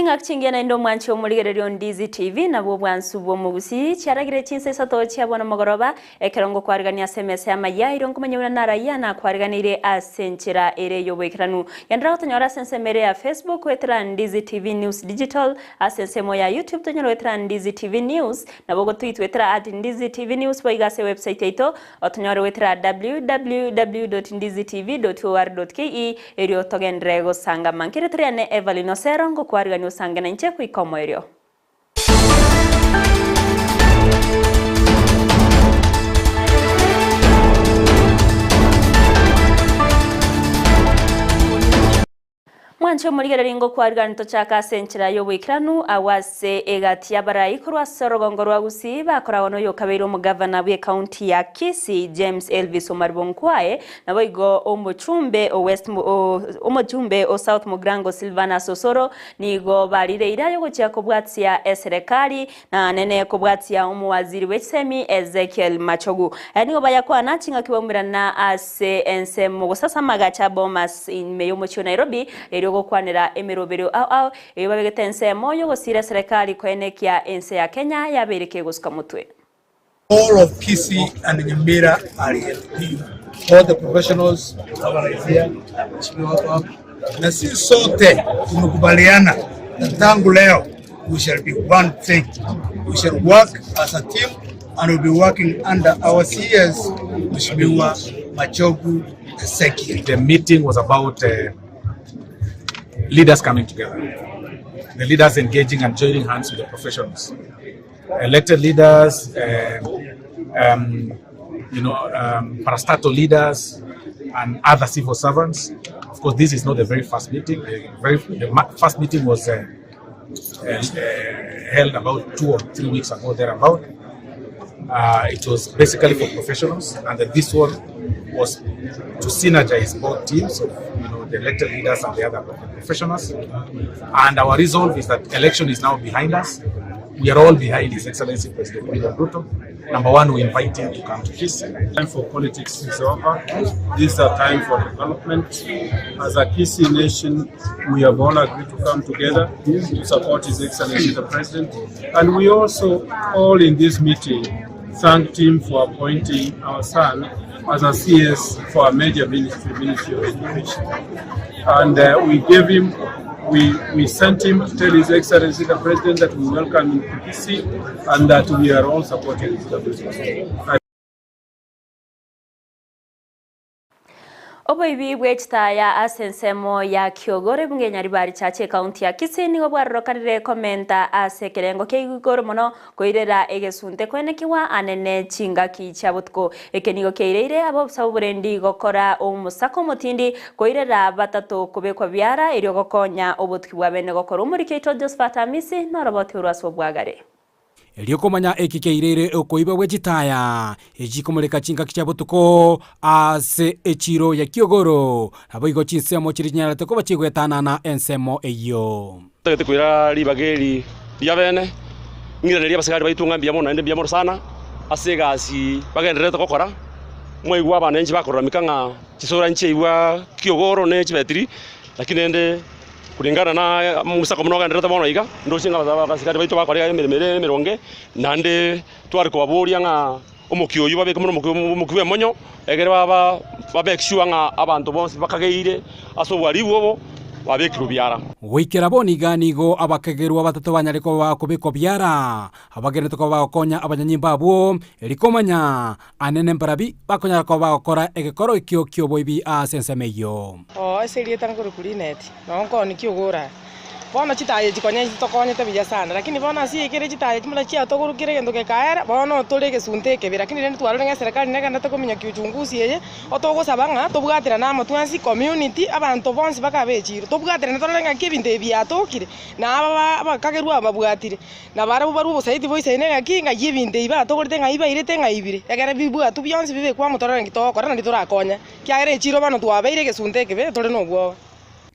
Chingak chingena indo mwancho muligererio Ndizi TV na bwo bwansu bwo mu Gusii cyaragire cinse sato cyabona mugoroba ekerongo kwarigania SMS ya maya irongo manyura naraya na kwariganire asenchera ere yobekiranu yandra tonyora sensemere ya Facebook wetra Ndizi TV News Digital asensemo ya YouTube tonyora wetra Ndizi TV News na bogo tweet wetra @Ndizi TV News boigase website ito otonyora wetra www.ndizitv.or.ke erio togendrego sanga mankire triane Evalino Serongo kwarigania usangana nche kuikomo erio. Mwancho muligererio kwarigana tochaka senchera yobwikiranu awase egati yabarai kurwa sorogongo rwa Gusii bakorawo no yokabeiro mu governor we county ya Kisii James Elvis Omarbonkwae nabo igo omuchumbe o west omuchumbe o south mugrango Silvana Sosoro nigo barire irayo gochya kubwatsia serikali na nene kubwatsia umuwaziri w'esemi Ezekiel Machogu nigo bayakwana chinga kibomirana ase ensemo gusasa magacha bomas in meyo mucho Nairobi kwanira emirobero au babegete moyo gosira serikali kwenekia ense ya Kenya yabereke gusuka mutwe. All of Kisii and Nyamira are here. All the professionals are here. Na sisi sote tumekubaliana na tangu leo we shall be one thing. We shall work as a team and we'll be working under our CS Mheshimiwa Machogu Ensakia. The meeting was about leaders coming together, the leaders engaging and joining hands with the professionals, elected leaders, parastatal leaders, and other civil servants. Of course, this is not the very first meeting. The first meeting was held about 2 or 3 weeks ago, thereabout. It was basically for professionals, and then this one was to synergize both teams of the elected leaders and the other professionals. And our resolve is that election is now behind us. We are all behind His Excellency President William Ruto. Number one, we invite him to come to Kisii. Time for politics is over. This is a time for development. As a Kisii nation, we have all agreed to come together to support His Excellency the President. And we also, all in this meeting, thanked him for appointing our son as a CS for a major Ministry of Education. And we sent him to tell His Excellency the President that we welcome him to Kisii and that we are all supporting his government. Oboibi wechta ya asensemo ya Kiogore bungenyari bari chache county ya Kisii nigo bwarokanire komenta asekerengo keigoro mono koirera egesunte kwenekiwa anene chinga kichabutko ekenigo keireire abo saburendi gokora omusako mutindi koirera batatu kubekwa byara iri gokonya obutwi bwabene gokora umurikeito Josephat Amisi no roboti urwaso bwagare Elio komanya ekikeirere okoiba wejitaya ejikomuleka chinga kichabutuko ase echiro ya Kiogoro abo igo chinsemo chirinyara teko bachigwetana na ensemo eyo tete kwira libageri lyabene ngirereria basigari baitunga mbia mona ende mbia mona sana asegasi bagendere to kokora moigwa banenji bakorora mikanga chisora nche iwa Kiogoro ne chibetiri lakini ende kulingana na musako mnoga ndeta bono iga ndoshinga basigari baitu bakorega mironge nande twari ko baburia nga omukyo yuba beke omukyo monyo egere baba babekshua nga abantu bonse bakageire asobwari bobo babekiro byara wikira boniga nigo abakegerwa batatu banyareko bakubiko byara abagere to bakonya abanyanyimba abo erikomanya anene mparabi bakonya ko bakora egekoro ikyo boibi asensemeyo aseri tangoro kulinet nonko ni Kiogora bona chitaye chikonya chitokonya tabija sana lakini bona si ikere chitaye chimula chia toguru kire gendo ke kaera bona tolege sunte ke lakini rende twaro nga serikali nega natakomenya kiuchunguzi yeye otogo sabanga tobwatira na matuansi community abantu bonse bakabechiro tobwatira na tolenga kibinde byatokire na aba kagerwa babwatire na bara baru saiti voice nega kinga yibinde iba togorite nga iba irete nga ibire egere bibwa tubyonse bibe kwa mutoranga kitoko rana nditorakonya kiagere chiro bano twabeire gesunte ke be tole no bwo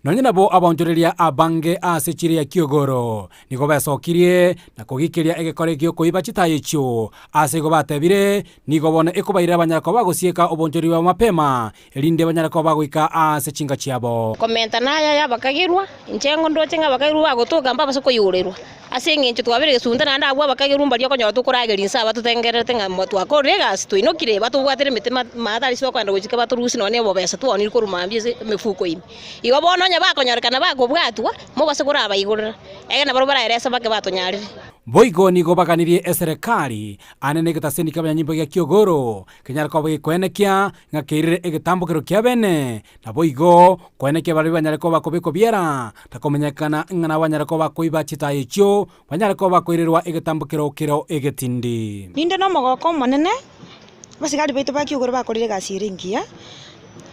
nonye nabo abonjoreria abange ase chiria kiogoro nigo besokirie na kugikiria egekore gyo kuiba chitaye chyo ase go batebire nigo bone ekubaira abanyarako bagosieka obonjori wa mapema elinde abanyarako bagoika ase chinga chiabo komenta naya yabakagirwa inchengo ndoche ngabakagirwa agotoka mbaba soko yurirwa ase ngincho twabire gesunda na ndabwa bakagirwa mbali okonyora tukurageria nsa batutengerete nga twakorega twinokire batubwatire mitima matari sio kwenda gukika baturusi none bo besa twoni kurumambye mifuko imi igo bono nya bakonyorekana bagobwatwa mo basegura abayigurira ege na barobara eresa bake batonyarire boigo nigo baganirie eserikali anene gitaseni kabanyanyimbo gya kiogoro kenyarako bagikwenekia ngakirire egitambukiro kya bene na boigo kwenekia bari banyarako bakobeko biera takomenyekana ngana banyarako bakoiba chitaye chyo banyarako bakoirirwa egitambukiro kiro egetindi ninde no mogoko manene basigari baitu bakiogoro bakorire gasiringia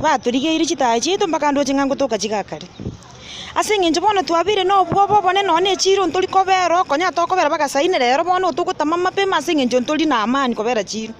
baturigeire chitaye chito mpaka ndo chingango toka chigakare asinginje bono twabire no bwo bone none chiro nturi kobero konya tokobera bagasaine rero bono tukutama mapema asinginje nturi na amani kobera chiro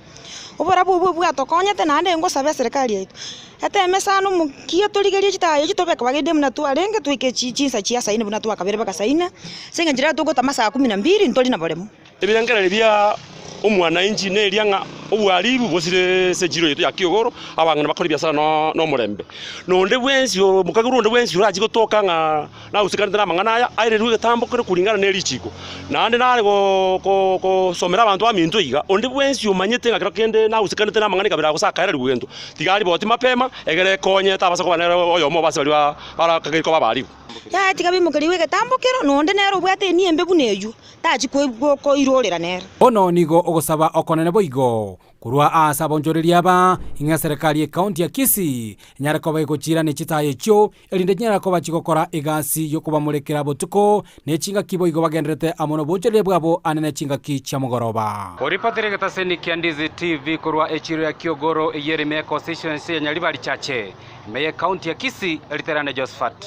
ubora bwo atokonyete nande ngo sabe serikali yetu ate mesano mukia turigerie chitaye chitobeka bagende mna tu arenge tuike chinsa chia saine buna tu akabere bagasaine singinje rero tukutama saa 12 nturi na boremo ebirangara bya umwana inji ne lyanga obwaribu bosire sejiro yetu ya kiogoro abangana bakora biasara no murembe nonde bwensyo mukaguronde bwensyo raji gotoka nga na usikana mangana aya aire ruge tambo kore kuringana ne lichiko nande nare go somera abantu aminto iga onde bwensyo manyete ngakira kende na usikana tena mangana kabira gusaka era rugendo tigari boti mapema egere konye tabasa ko banera oyo mo basi bali bara kagiko babaribu ya tigabi mukariwe gatambukiro nonde nero bwate ni embe buneju taji ko irorera nero ono nigo ogosaba okonene boigo kurwa asa bonjoreria ba inga serikali county ya Kisii nyarako bagochira ne chitaye chyo elinde nyarako bachigokora egasi yokuba murekera botuko ne chinga kiboigo bagendrete amono bonjoreria bwabo anene chinga ki cha mugoroba oripatire gataseni kia Ndizi TV kurwa echiro ya Kiogoro Yerime constituency ya Nyaribari chache meye county ya Kisii eliterane Josephat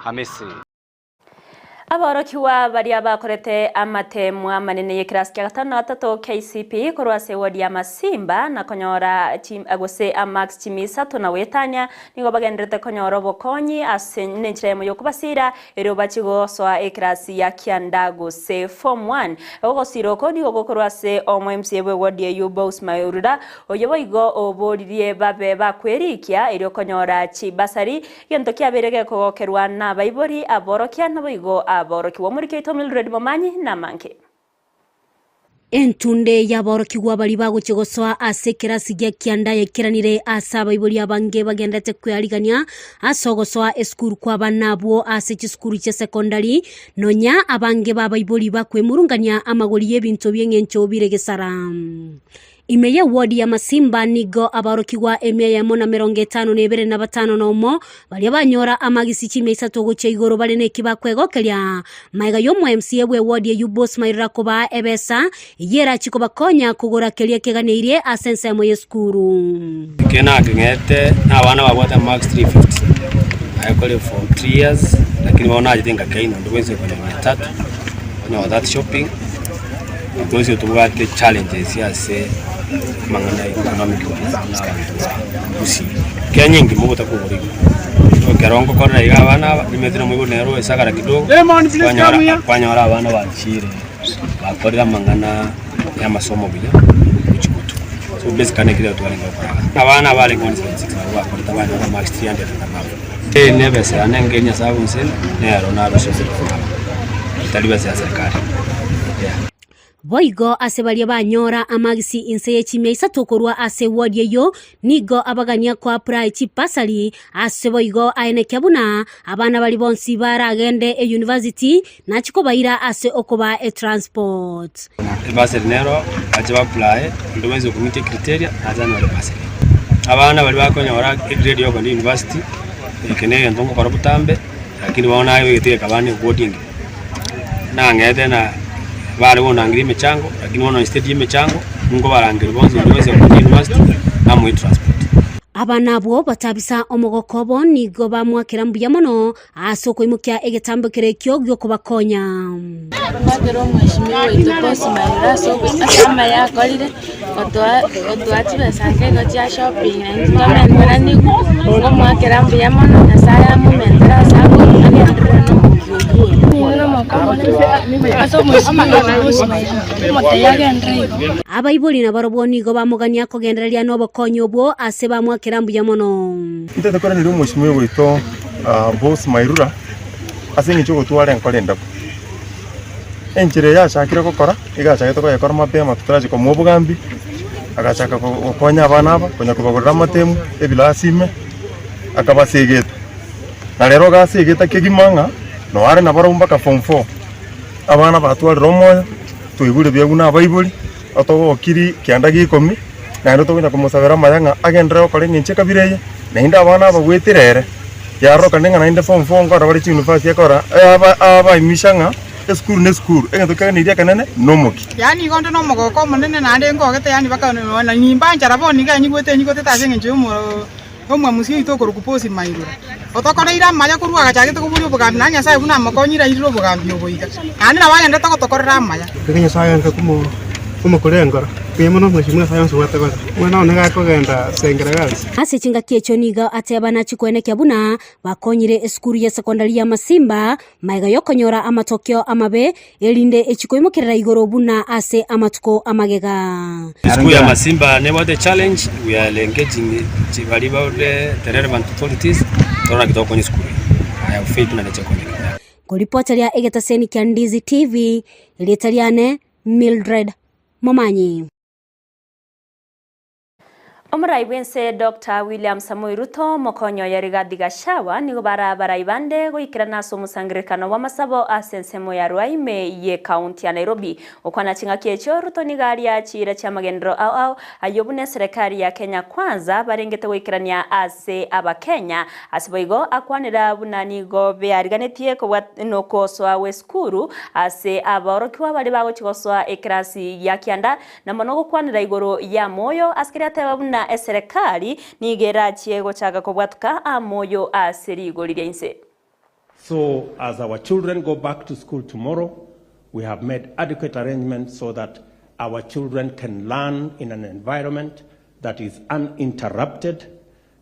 Hamisi aborokiwa baria bakorete amatemu amanene y'ikirasi kya 5 KCP korwase wodi ya Masimba na konyora team agose amax chimisa tunawetanya nigo bagendrete konyora bokonyi asenye nchiremo yokubasira ero bachigo soa ikirasi ya Kiandago se form 1 ogosiro kodi ogokorwase omwMCA we wodi ya Boss Mayurida oyoboigo oboririe babe bakwerikia ero konyora chibasari yento kyaberege kogokerwa na baibori aborokia na boigo aboroki wa muri Tomil Red Momanyi na manke entunde yaboroki gwabali baguchigosoa ase kirasi gya Kianda yekiranire asaba iboli abange bagendete kwyarigania asogosoa eskuru kwa banabwo ase chiskuru che secondary nonya abange baba iboli bakwemurungania amagoli y'ebintu byengencho biregesara imeye wodi ya Masimba nigo abarokigwa emye ya mona 55 nomo bali abanyora amagisi chimesa togoche igoro bali nekiba kwegokelia maiga yo MCA we wodi ya Boss Mayurida koba ebesa yera chikoba konya kugora kelia keganeirie asense ya moyeskuru kena ngete abana babota max 350 ayakole for 3 years lakini waona ajenga kaino ndio wenze kwa 300 na that shopping because tubwate challenges yase mangana economic na Gusii kenyingi mubota kuburi okerongo kora iga abana nimetira mu ibonero esagara kidogo kwanyora abana bachire bakorera mangana ya masomo biya kuchikutu so basically kile twarenga kwa abana bali konse bakorera abana max 300 na nebese anengenya sabu sen nero na rushoze taliba za serikali boigo asebalia banyora amagisi inse yechimesa tokorwa ase wodi yo nigo abagania kwa pride pasali ase boigo aene kyabuna abana bali bonsi baragende e university na chikobaira ase okoba e transport basel nero aje apply ndowenze kumite criteria azana wale basel abana bali bakonyora grade yo kwa university ikeneye ndongo kwa butambe lakini baona ayo yiteka bani boarding na ngete na bari bonangiri mechango lakini wana stadium mechango ngo barangiri bonzo ndweze ku university na mu transport abana abo batabisa omogokobo nigo bamwakira mbuya mono asoko imukia egetambo kirekyo gyo kubakonya bagero mwishimiwe wito boss Nyamira so asama ya kolire otwati basange go tia shopping na ndome mwana ngo mwakira mbuya mono nasaya mu mentera sako agendera no abaibuli na baroboni go bamugania kugendereria no bokonyo bwo ase bamwakira mbuya mono itete kora ni mwishimiwe wito boss Nyamira asingi chugo tware nkolenda enchire yashakire gukora igashaka ko yakora mapema tutaraje ko mubugambi agashaka gukonya abana aba konya kubagurira amatemu ebilasime akabasegeta na rero gasegeta kigimanga no are na barumba ka form 4 abana batwalira omoyo tuigure byaguna abaibuli otogo kiri kianda gikomi na ndo tonya kumusabira mayanga agendera okore nginche kabireye na inda abana abagwetirere yaroka ninga na inda form 4 ngora bari university yakora aba imishanga school engento kagani iria kanene nomoki yani gondo no mogoko munene na ande ngogete yani baka na nyimba njara boni ga nyigwete tasenge njumo omwa musio itokoro kuposi Nyamira otokora ira maya kurwa gachage to kuburi obugambi na nyasaye buna makonyira iro obugambi oboiga yani na wagenda to tokorera maya kenya saye nkakumo kurengora kuyemo mwishimwe saye nsubata kwa mwana onega kugenda sengera gazi ase chinga kiecho niga atebana chikwene kyabuna bakonyire eskuru ya sekondari ya Masimba maiga yokonyora amatokyo amabe elinde echikoimokera igoro buna ase amatuko amagega Eskuru ya Masimba never the challenge we are engaging chibali about the relevant authorities tona kitoko ni skuru I have faith na nechekonya Kuripoteria egetaseni kya Ndizi TV ilitaliane Mildred Momanyi. Omurai wense Dr. William Samoei Ruto mokonyo ya Rigathi Gachagua nigo barabara ibande goikira naso musangirikano wa masabo asensemo ya Ruaime ye county ya Nairobi okwana chinga kiecho Ruto nigari ya chira cha magendero au ayobune serikali ya Kenya kwanza barengete goikirania ase aba Kenya asiboigo akwanira bunanigo beariganetie ko no koswa weskuru ase aborokiwa bali bago chigoswa ekrasi ya kianda na monogo kwanira igoro ya moyo askiri atebabuna serikali nigera chiego chaga kobwatuka amoyo aserigolire inse. So as our children go back to school tomorrow, we have made adequate arrangements so that our children can learn in an environment that is uninterrupted.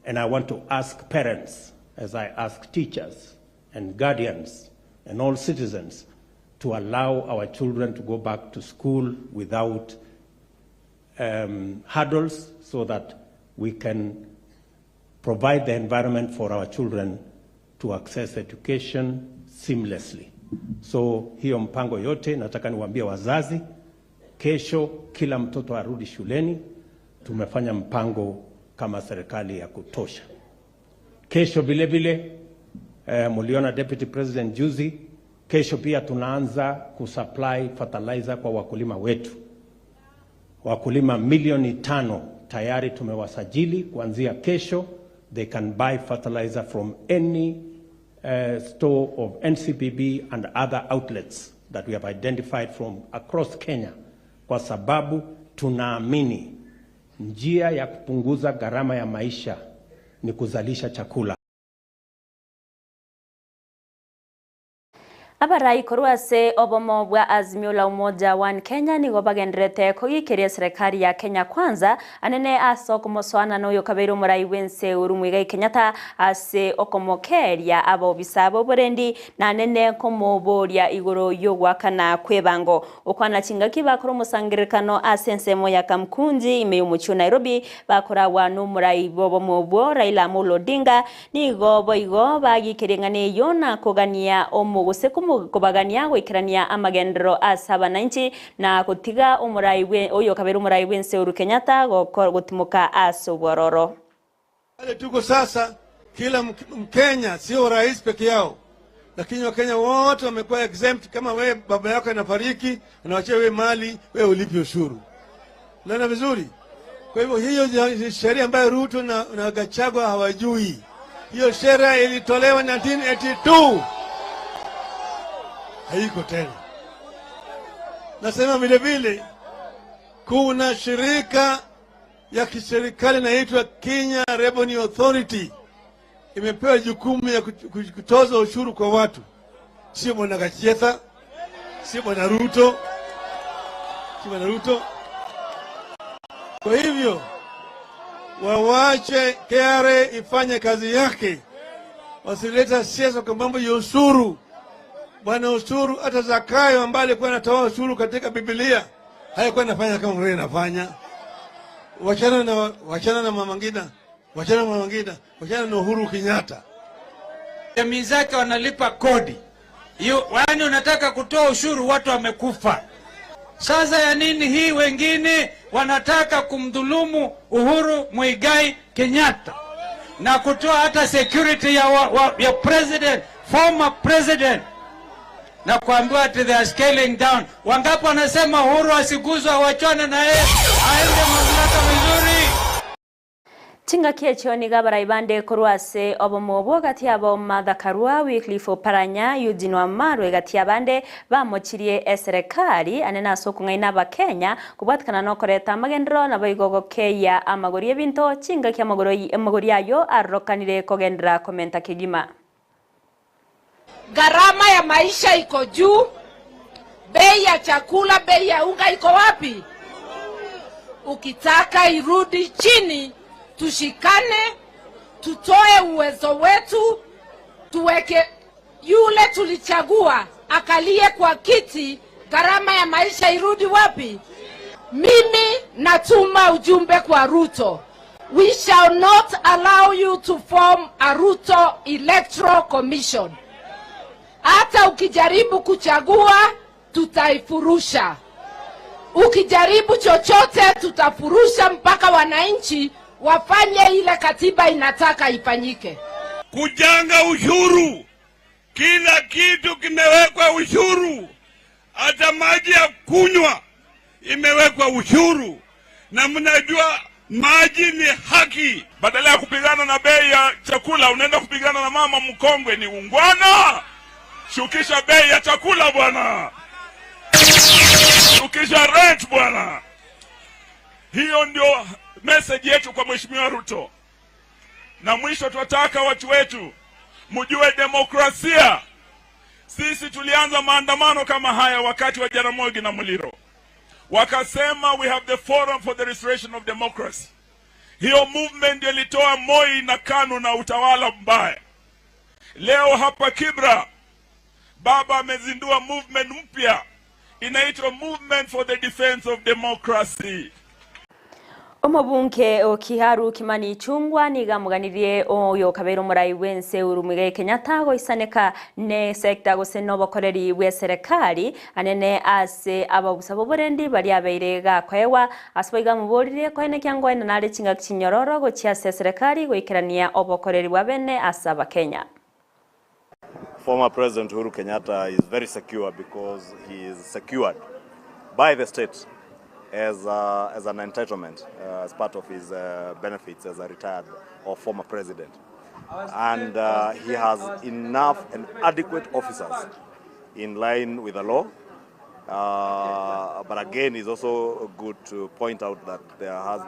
And I want to ask parents, as I ask teachers and guardians and all citizens, to allow our children to go back to school without hurdles, so that we can provide the environment for our children to access education seamlessly. So hiyo mpango yote nataka niwaambie wazazi, kesho kila mtoto arudi shuleni. Tumefanya mpango kama serikali ya kutosha. Kesho vile vile muliona Deputy President juzi, kesho pia tunaanza kusupply fertilizer kwa wakulima wetu. Wakulima milioni 5 tayari tumewasajili kuanzia kesho. They can buy fertilizer from any store of NCPB and other outlets that we have identified from across Kenya, kwa sababu tunaamini njia ya kupunguza gharama ya maisha ni kuzalisha chakula. Abarai koruase obomo bwa azimio la umoja wa Kenya nigo bagenderete kugikiria serikali ya Kenya kwanza anene aso kumoswana no kabero murai wense urumwiga Kenyatta ase okomokeria abo bisabo borendi na nene komoboria igoro yogwakana kwebango okwana chingaki bakoro musangirikano asensemo ya Kamkunji imeyumuchu Nairobi bakora wanu murai bobo mobwo Raila Amolo Odinga nigo boigo bagikiringane yona kogania omuguse kubagania gwikirania amagendero asaba nanchi na kutiga umurai oyo kabera umurai wense uru Kenyatta gutimuka asobororo. Wale tuko sasa kila Mkenya sio rais peke yao, lakini Wakenya wote wamekuwa exempt. Kama wewe baba yako anafariki anawaachia wewe mali, wewe ulipe ushuru. Unaona vizuri? Kwa hivyo hiyo sheria ambayo Ruto na Gachagua hawajui. Hiyo sheria ilitolewa 1982. Haiko tena. Nasema vile vile kuna shirika ya kiserikali inaitwa Kenya Revenue Authority imepewa jukumu ya kutoza ushuru kwa watu, sio bwana Gachietha, sio bwana Ruto, sio bwana Ruto. Kwa hivyo wawache KRA ifanye kazi yake, wasileta siasa kwa mambo ya ushuru. Bwana ushuru, hata Zakayo ambaye alikuwa anatoa ushuru katika Biblia hayakuwa anafanya kama wewe unafanya. Wachana na Mama Ngina, wachana na Mama Ngina, wachana na Uhuru Kenyatta. Jamii zake wanalipa kodi. Yaani unataka kutoa ushuru, watu wamekufa. Sasa ya nini hii? Wengine wanataka kumdhulumu Uhuru Muigai Kenyatta na kutoa hata security ya president, former president, na kuambiwa ati they are scaling down. Wangapi wanasema Uhuru asiguzwe, wachane na yeye aende mamlaka vizuri. Tinga kiechoni gabara ibande kurwase obomobo gati abo madhakarua Wycliffe Oparanya Eugene Wamalwa gati abande bamochirie serikali anena sokungaina ba Kenya kubwatikana no koreta magendero na baigogo keya amagori ebinto tinga kya amagori ayo arrokanire kogendera komenta kigima. Gharama ya maisha iko juu, bei ya chakula, bei ya unga iko wapi? Ukitaka irudi chini, tushikane, tutoe uwezo wetu, tuweke yule tulichagua akalie kwa kiti, gharama ya maisha irudi wapi? Mimi natuma ujumbe kwa Ruto. We shall not allow you to form a Ruto Electoral Commission. Hata ukijaribu kuchagua, tutaifurusha. Ukijaribu chochote, tutafurusha mpaka wananchi wafanye ile katiba inataka ifanyike. Kujanga ushuru. Kila kitu kimewekwa ushuru. Hata maji ya kunywa imewekwa ushuru. Na mnajua maji ni haki. Badala ya kupigana na bei ya chakula, unaenda kupigana na mama mkongwe. Ni ungwana. Shukisha bei ya chakula bwana. Shukisha rent bwana. Hiyo ndio message yetu kwa Mheshimiwa Ruto. Na mwisho tunataka watu wetu mjue demokrasia. Sisi tulianza maandamano kama haya wakati wa Jaramogi na Muliro. Wakasema we have the forum for the restoration of democracy. Hiyo movement ndio ilitoa Moi na KANU na utawala mbaya. Leo hapa Kibra Baba amezindua movement mpya inaitwa Movement for the Defense of Democracy. Omobunke Kiharu Kimani Ichung'wah nigamuganirie oyo kabero murai wense Uhuru Muigai Kenyatta goisaneka ne sekta goseno bokoreri bwe serikali anene ase ababusabo borendi bari abeire gakwewa asboiga muborire koene kyangwa ina nare chinga kinyororo gochia serikali goikerania obokoreri bwa bene asaba Kenya. Former President Uhuru Kenyatta is very secure because he is secured by the state as an entitlement, as part of his benefits as a retired or former president. And he has enough and adequate officers in line with the law. But again, it's also good to point out that there has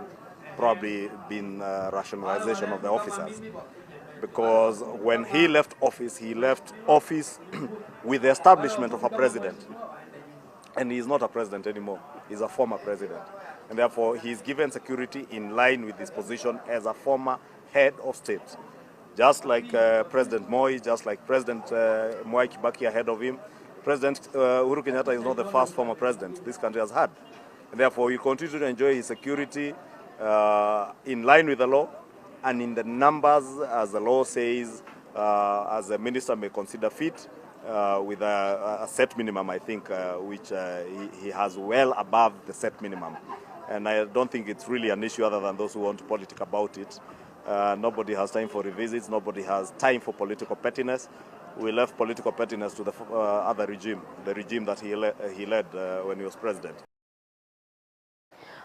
probably been rationalization of the officers. Because when he left office with the establishment of a president. And he is not a president anymore. He's a former president. And therefore, he is given security in line with his position as a former head of state. Just like President Moi, just like President Mwai Kibaki ahead of him, President Uhuru Kenyatta is not the first former president this country has had. And therefore, he continues to enjoy his security in line with the law and in the numbers, as the law says, as a minister may consider fit, with a set minimum, I think, which he has well above the set minimum. And I don't think it's really an issue other than those who want to politic about it. Nobody has time for revisits. Nobody has time for political pettiness. We left political pettiness to the other regime, the regime that he led when he was president.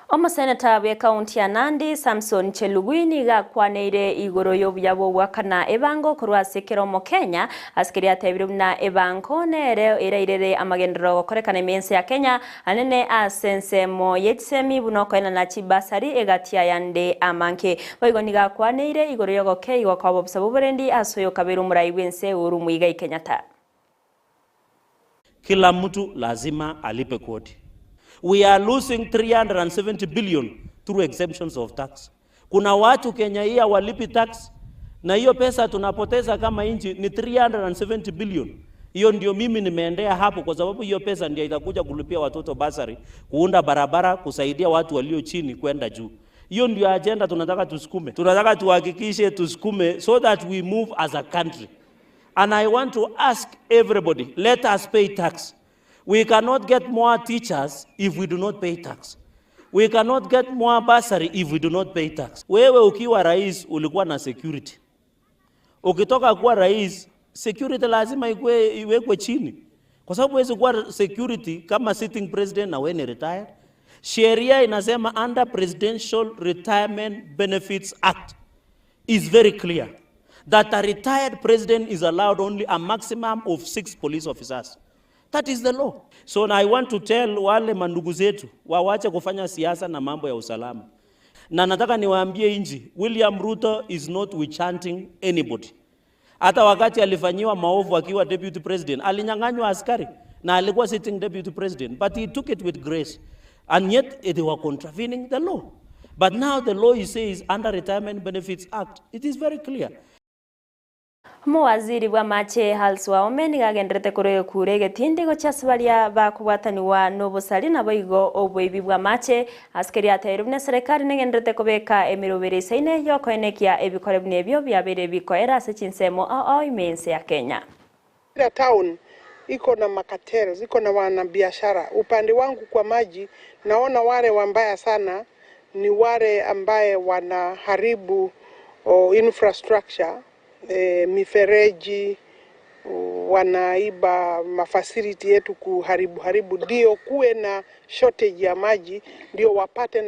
Omuseneta we kaunti ya Nandi Samson Chelugwini gakwaneire igoro y'obuyabo bwakana ebango kurwasekero mu Kenya askiri atebire na ebango nere irairere amagendero gokorekana emense ya Kenya anene asensemo yetsemi bunoko ena na chibasari egatia yande amanke boigoni gakwaneire igoro yogoke igokabo busabu burendi asoyo kaberu murai wense uru muiga Kenyatta. Kila mtu lazima alipe kodi. We are losing 370 billion through exemptions of tax. Kuna watu Kenya hii walipi tax na hiyo pesa tunapoteza kama nchi ni 370 billion. Hiyo ndio mimi nimeendea hapo kwa sababu hiyo pesa ndio itakuja kulipia watoto basari, kuunda barabara, kusaidia watu walio chini kwenda juu. Hiyo ndio agenda tunataka tusukume. Tunataka tuhakikishe tusukume so that we move as a country. And I want to ask everybody, let us pay tax. We cannot get more teachers if we do not pay tax. We cannot get more bursary if we do not pay tax. Wewe ukiwa rais ulikuwa na security. Ukitoka kuwa rais, security lazima iwekwe chini. Kwa sababu huwezi kuwa security kama sitting president na wewe ni retired. Sheria inasema under Presidential Retirement Benefits Act is very clear that a retired president is allowed only a maximum of 6 police officers. That is the law. So I want to tell wale mandugu zetu wawache kufanya siasa na mambo ya usalama. Na nataka niwaambie nchi, William Ruto is not witch-hunting anybody. Hata wakati alifanyiwa maovu akiwa deputy president, alinyang'anywa askari na alikuwa sitting deputy president, but he took it with grace. And yet they were contravening the law. But now the law he says under Retirement Benefits Act, it is very clear. Muwaziri wa mache halswa omeni gagendrete kure kurege tindi gochaswalia bakubwataniwa nobusali na boigo obwebi bwa mache askeri aterubne serikali negendrete kobeka emirubiri seine yokoenekia ebikorebne ebyo byabere bikoera sechinsemo imense ya Kenya. Kila town iko na makatero, ziko na wanabiashara. Upande wangu kwa maji naona wale wambaya sana ni wale ambaye wanaharibu infrastructure, mifereji, wanaiba mafacility yetu kuharibu, ndio kuwe na shortage ya maji, ndio wapate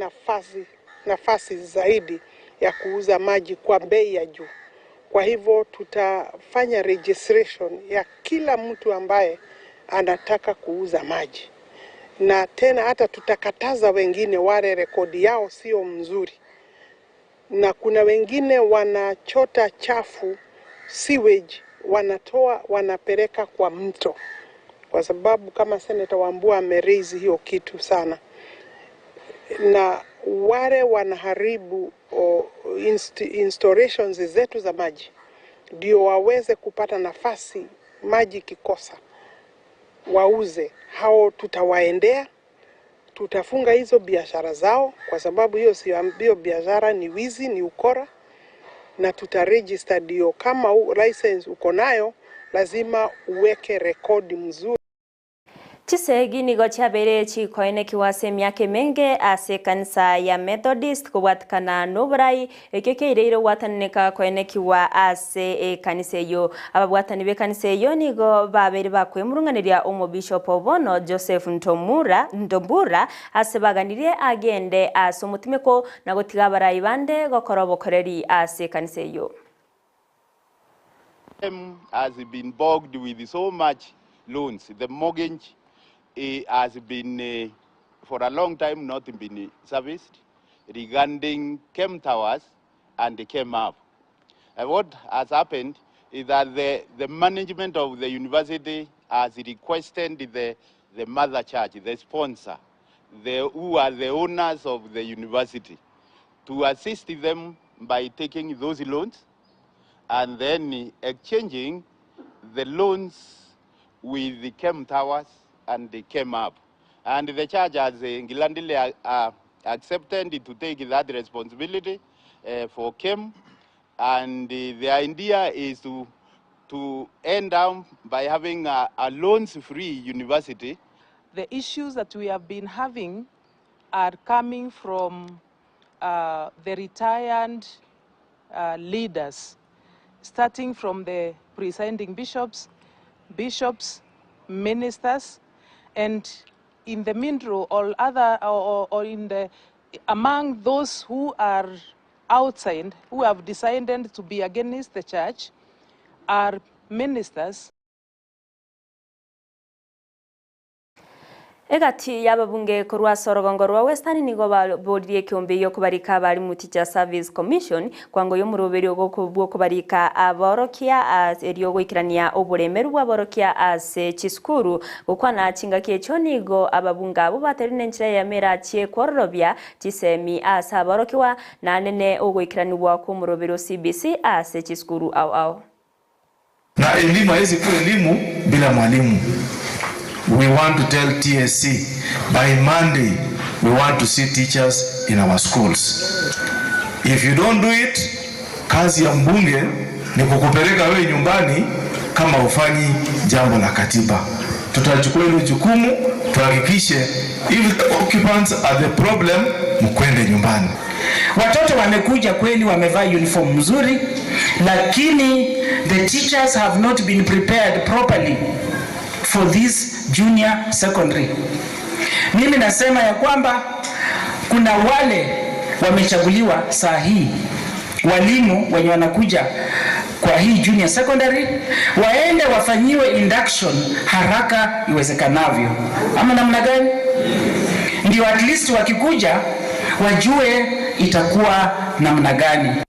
nafasi zaidi ya kuuza maji kwa bei ya juu. Kwa hivyo tutafanya registration ya kila mtu ambaye anataka kuuza maji. Na tena hata tutakataza wengine wale rekodi yao sio mzuri. Na kuna wengine wanachota chafu, sewage, wanapeleka kwa mto. Kwa sababu kama Senator Wambua ameraise hiyo kitu sana. Na wale wanaharibu installations zetu za maji ndio waweze kupata nafasi maji kikosa wauze. Hao tutawaendea, tutafunga hizo biashara zao kwa sababu hiyo biashara ni wizi, ni ukora, na tutaregister ndio kama license uko nayo lazima uweke rekodi mzuri. Chisegi nigo chabere chikoene kiwase myake menge ase kanisa ya Methodist kubwatkana nobrai ekekeirero wataneka koene kiwa ase kanisa yo ababwatani be kanisa yo nigo babere bakwemurunganiria umubishop obono Joseph Ntombura ase baganire agende ase umutimeko nagotiga barayi bande gokorobokoreri ase kanisa yo. Has been bogged with so much loans. The mortgage has been for a long time not been serviced regarding Kem Towers and the Kem Up. And what has happened is that the management of the university has requested the mother church, the sponsor, who are the owners of the university, to assist them by taking those loans and then exchanging the loans with the Kem Towers and they came up. And the church has gladly accepted to take that responsibility for Kem. And the idea is to end up by having a loans-free university. The issues that we have been having are coming from the retired leaders, starting from the presiding bishops, ministers, and in the middle or in the among those who are outside, who have decided to be against the church, are ministers. Egati y'ababunge kurwa sorogongo rwa Western nigo boririe kiombe yo kubarika bari mu Teacher Service Commission kwango yo muroberi bwo kubarika aborokia eriyo gwikirania oburemeru bw'aborokia ase chiskuru gukwana chingakie cyo nigo ababunga abo baterine nchira ya mera chie korobya chisemi asa aborokiwa na nene ogwikiranirwa ku muroberi CBC ase chiskuru au na elimu haizi kuwa elimu bila mwalimu. We want to tell TSC by Monday we want to see teachers in our schools. If you don't do it, kazi ya mbunge ni kukupeleka wewe nyumbani kama ufanyi jambo la katiba. Tutachukua hilo jukumu tuhakikishe if the occupants are the problem mkwende nyumbani. Watoto wamekuja kweli wamevaa uniform mzuri, lakini the teachers have not been prepared properly for this junior secondary. Mimi nasema ya kwamba kuna wale wamechaguliwa saa hii, walimu wenye wanakuja kwa hii junior secondary waende wafanyiwe induction haraka iwezekanavyo. Ama namna gani? Ndio at least wakikuja wajue itakuwa namna gani.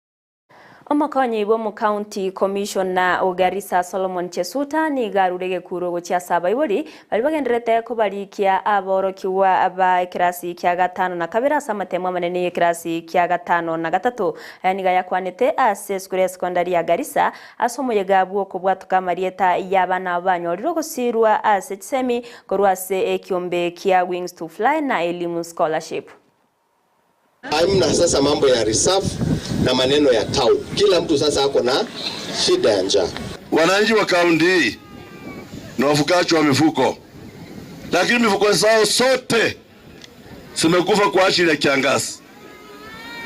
Omukonyi bo mu County Commissioner Ogarisa Solomon Chesuta ni garurege kurogo kya saba ibori bali bagenderete ko barikia aborokiwa aba kirasi kya gatano na kabira samatemo manene ye kirasi kya gatano na gatatu ayaniga yakwanete ase skule secondary ya Garissa asomoye gabwo ko bwatuka marieta yabana banyoriro gusirwa ase tsemi korwase ekiombe kya Wings to Fly na elimu scholarship. Hamna sasa mambo ya reserve na maneno ya town. Kila mtu sasa ako na shida ya njaa. Wananchi wa kaunti hii na wafugaji wa mifugo, lakini mifugo zao sote zimekufa kwa ajili ya kiangazi.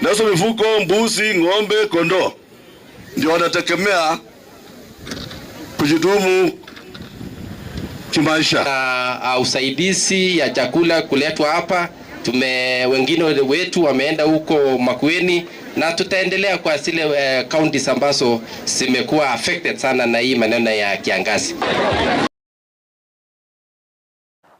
Nazo mifugo, mbuzi, ng'ombe, kondoo ndio wanategemea kujidumu kimaisha. Usaidizi ya chakula kuletwa hapa. Wengine wetu wameenda huko Makueni na tutaendelea kwa zile counties ambazo zimekuwa affected sana na hii maneno ya kiangazi.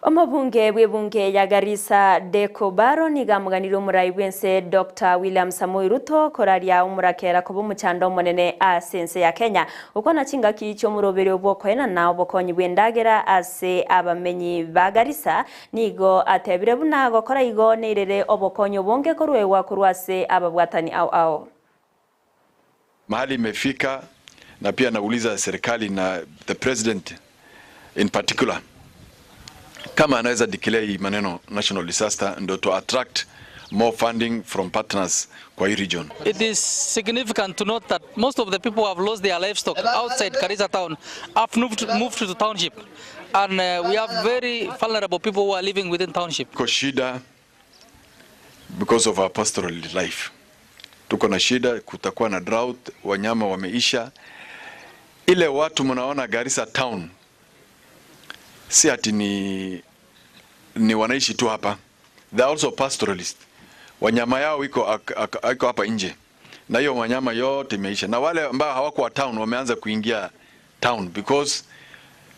Omubunge bw'ebunge ya Garissa Deko Baro nigamuganiro muraibense Dr. William Samoei Ruto koraria umurakera ko mu cyando monene asense ya Kenya uko nacinga kicho murobere obwokoena na obokonyi bwendagera ase abamenyi ba Garissa nigo atebire buna gokora igo nerere obokonyo bonge korwewa kurwase ababwatani au mahali imefika, na pia nauliza serikali na the president in particular kama anaweza declare hii maneno national disaster ndo to attract more funding from partners kwa hii region. It is significant to note that most of the people who have lost their livestock outside Garissa town have moved to the township, and we have very vulnerable people who are living within township. Tuko shida because of our pastoral life. Tuko na shida, kutakuwa na drought, wanyama wameisha. Ile watu mnaona Garissa town si ati ni wanaishi tu hapa. They are also pastoralist. Wanyama yao iko hapa nje. Na hiyo wanyama yote imeisha. Na wale ambao hawakuwa town wameanza kuingia town because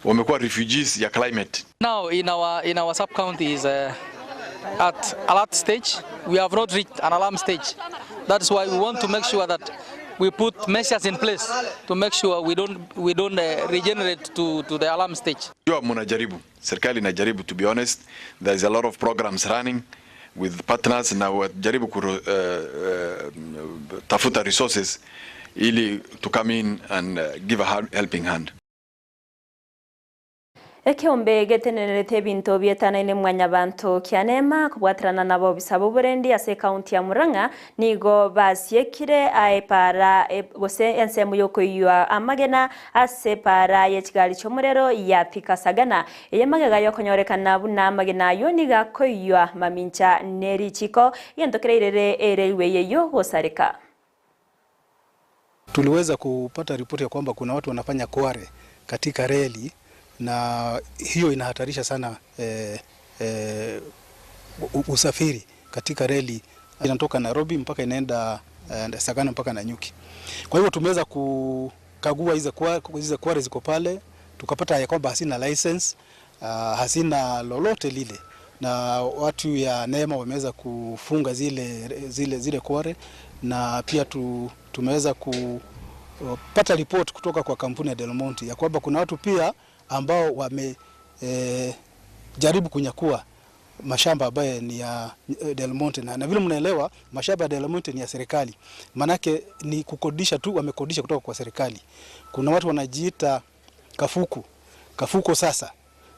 wamekuwa refugees ya climate. Now in our sub counties at alert stage, we have not reached an alarm stage. That is why we want to make sure that we put measures in place to make sure we don't regenerate to the alarm stage. Mnajaribu, serikali inajaribu, to be honest. There is a lot of programs running with partners na wajaribu tafuta resources ili to come in and give a helping hand. Ekiombe getenerete bintu bietana ine mwanya bantu kianema kubwatrana nabo bisabo burendi ase county ya Murang'a nigo basiekire aepara bose ensemu yoko yua amagena ase para yekigali chomurero ya pikasagana eyamagega yokonyorekana buna amagena yo niga koyua mamincha neri chiko yendokereire erewe yeyo gosareka. Tuliweza kupata ripoti ya kwamba kuna watu wanafanya kware katika reli na hiyo inahatarisha sana usafiri katika reli inatoka Nairobi mpaka inaenda Sagana mpaka Nanyuki. Kwa hivyo tumeweza kukagua hizo quarry ziko pale, tukapata ya kwamba hasina license, hasina lolote lile, na watu ya NEMA wameweza kufunga zile quarry, na pia tumeweza kupata report kutoka kwa kampuni ya Del Monte ya kwamba kuna watu pia ambao jaribu kunyakua mashamba ambayo ni ya Del Monte, na vile mnaelewa mashamba ya Del Monte ni ya serikali, manake ni kukodisha tu, wamekodisha kutoka kwa serikali. Kuna watu wanajiita kafuko sasa,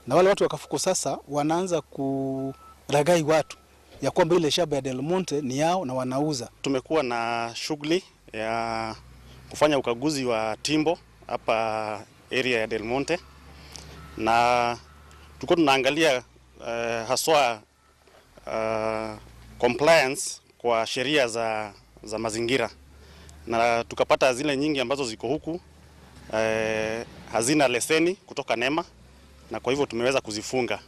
na wale watu wa kafuko sasa wanaanza kuragai watu ya kwamba ile shamba ya Del Monte ni yao na wanauza. Tumekuwa na shughuli ya kufanya ukaguzi wa timbo hapa area ya Del Monte, na tuko tunaangalia haswa compliance kwa sheria za mazingira, na tukapata zile nyingi ambazo ziko huku hazina leseni kutoka NEMA, na kwa hivyo tumeweza kuzifunga.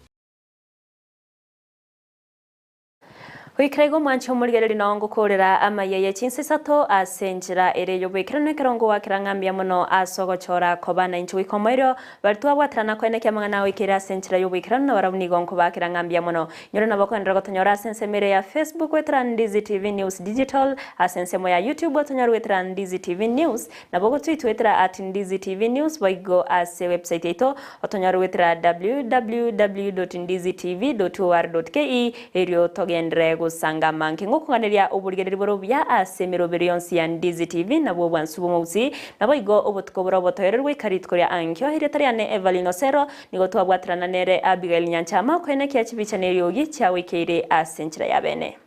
Wikrego mwancho murigereri naongo korera amayeye chinsisato asenjira ere yobwikirano kerongo wakirangambia muno asogochora kobana inchu wikomoiro bartwa watrana kwene kyamangana wikira asenjira yobwikirano barabuni gonko bakirangambia muno nyoro nabokondera gotonyora asensemere ya Facebook wetra Ndizi TV News Digital, asensemo ya YouTube otonyora wetra Ndizi TV News, nabogo tweet wetra @Ndizi TV News, waigo ase website yeto otonyora wetra www.ndizitv.or.ke erio togendrego sanga manke ngokunganiria uburigereri borobya asemero berionsi ya Ndizi TV nabo bwansubo muzi nabo igo obutko botohererwe karitkoria ankyo hiretariane Evalino Sero nigo twabwatrana nere Abigail Nyanchama kwene kya chibichanerio gi cyawe kire asenchira yabene.